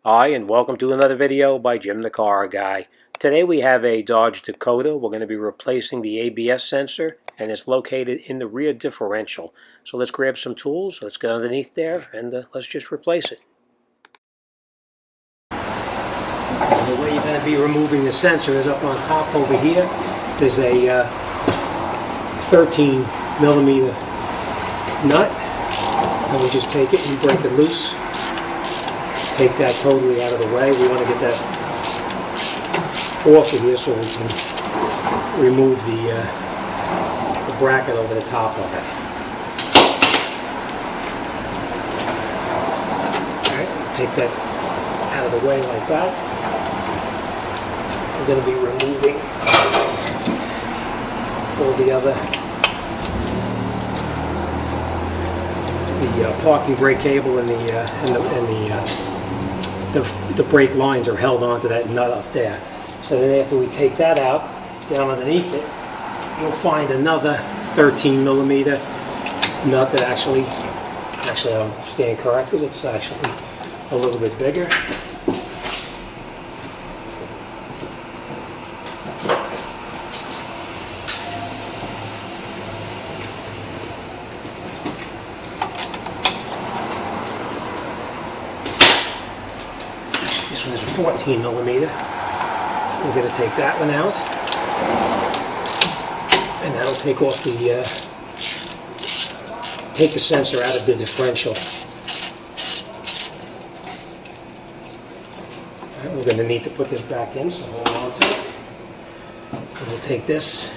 Hi, and welcome to another video by Jimthecarguy. Today we have a Dodge Dakota. We're going to be replacing the ABS sensor, and it's located in the rear differential. So let's grab some tools, let's go underneath there, and let's just replace it. And the way you're going to be removing the sensor is up on top over here. There's a 13 millimeter nut, and we just take it and break it loose. Take that totally out of the way. We want to get that off of here so we can remove the bracket over the top of it. Alright, take that out of the way like that. We're going to be removing all the other parking brake cable and the brake lines are held onto that nut up there. So then after we take that out, down underneath it, you'll find another 13 millimeter nut that actually I'm staying corrected, it's actually a little bit bigger. This one is a 14 millimeter. We're going to take that one out, and that'll take off take the sensor out of the differential. All right, we're going to need to put this back in, so hold on to it. And we'll take this,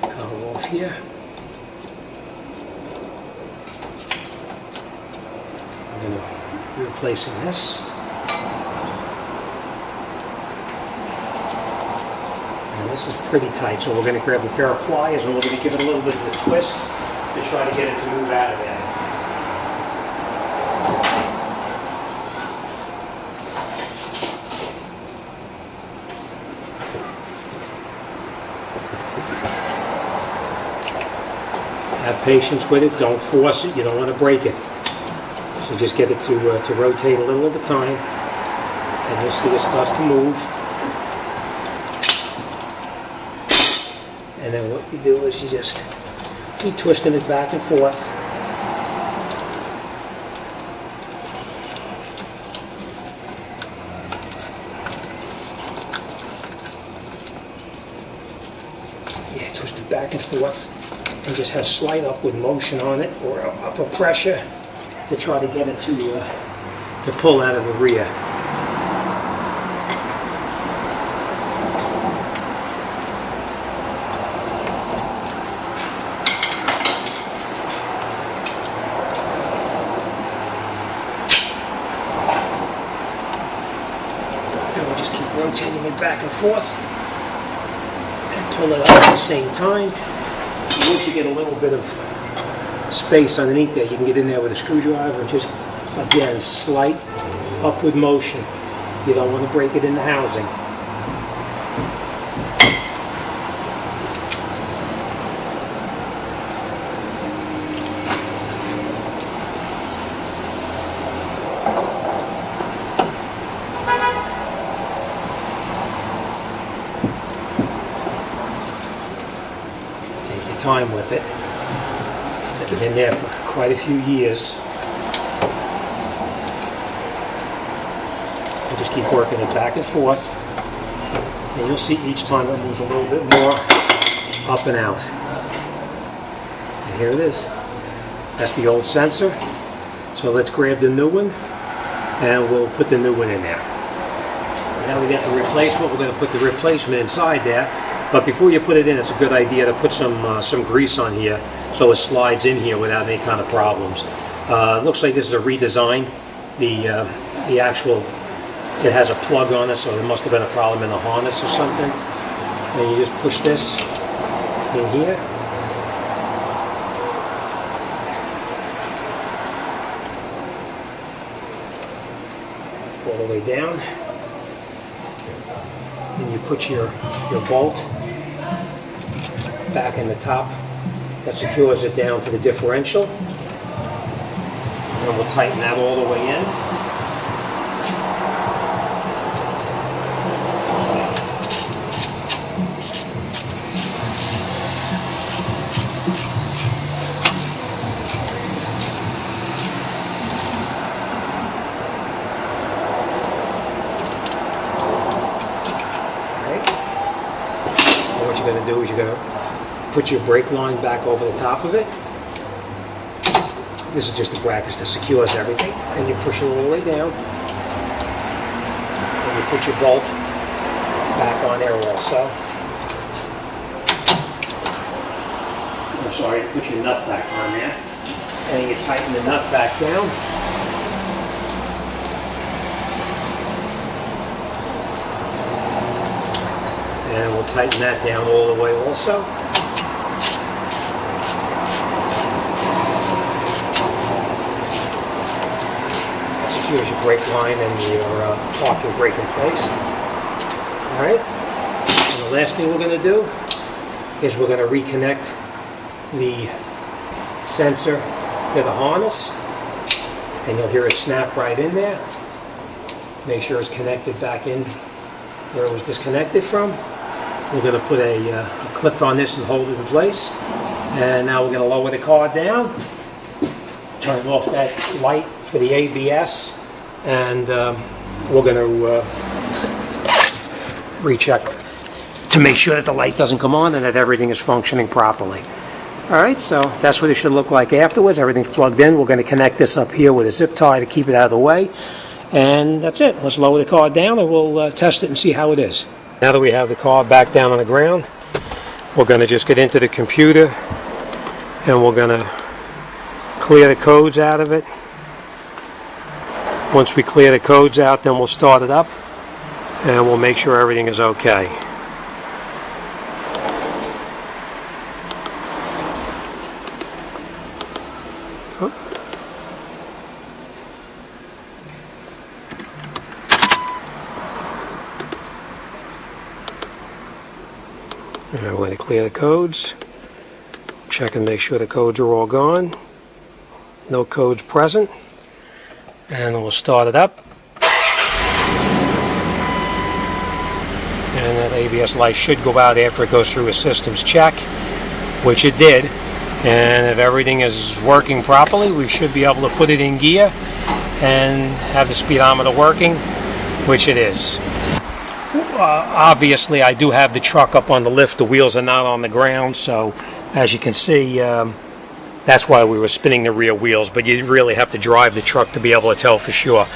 cover off here. Replacing this. And this is pretty tight, so we're going to grab a pair of pliers and we're going to give it a little bit of a twist to try to get it to move out of there. Have patience with it, don't force it, you don't want to break it. So just get it to rotate a little at a time, and you'll see it starts to move. And then what you do is you just keep twisting it back and forth. Yeah, twist it back and forth, and just have slight upward motion on it, or upper pressure, to try to get it to pull out of the rear. And we'll just keep rotating it back and forth and pull it up at the same time. Once you get a little bit of space underneath there, you can get in there with a screwdriver and just, again, slight upward motion. You don't want to break it in the housing. Take your time with it. Been in there for quite a few years. We'll just keep working it back and forth, and you'll see each time it moves a little bit more up and out. And here it is. That's the old sensor. So let's grab the new one, and we'll put the new one in there. Now we got the replacement. We're going to put the replacement inside there. But before you put it in, it's a good idea to put some grease on here so it slides in here without any kind of problems. It looks like this is a redesign. The actual, it has a plug on it, so there must have been a problem in the harness or something. And you just push this in here. All the way down. Then you put your bolt back in the top that secures it down to the differential. And we'll tighten that all the way in. What you're going to do is you're going to put your brake line back over the top of it. This is just the brackets that secures everything. And you push it all the way down. And you put your bolt back on there also. I'm sorry, you put your nut back on there. And then you tighten the nut back down. And we'll tighten that down all the way also. That secures your brake line and your parking brake in place. Alright, and the last thing we're going to do is we're going to reconnect the sensor to the harness. And you'll hear it snap right in there. Make sure it's connected back in where it was disconnected from. We're going to put a clip on this and hold it in place. And now we're going to lower the car down, turn off that light for the ABS, and we're going to recheck to make sure that the light doesn't come on and that everything is functioning properly. Alright, so that's what it should look like afterwards. Everything's plugged in. We're going to connect this up here with a zip tie to keep it out of the way. And that's it. Let's lower the car down and we'll test it and see how it is. Now that we have the car back down on the ground, we're going to just get into the computer and we're going to clear the codes out of it. Once we clear the codes out, then we'll start it up and we'll make sure everything is okay. We're going to clear the codes, check and make sure the codes are all gone, no codes present, and we'll start it up. And that ABS light should go out after it goes through a systems check, which it did. And if everything is working properly, we should be able to put it in gear and have the speedometer working, which it is. Obviously, I do have the truck up on the lift. The wheels are not on the ground, so as you can see, that's why we were spinning the rear wheels, but you really have to drive the truck to be able to tell for sure.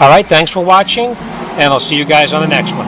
All right, thanks for watching, and I'll see you guys on the next one.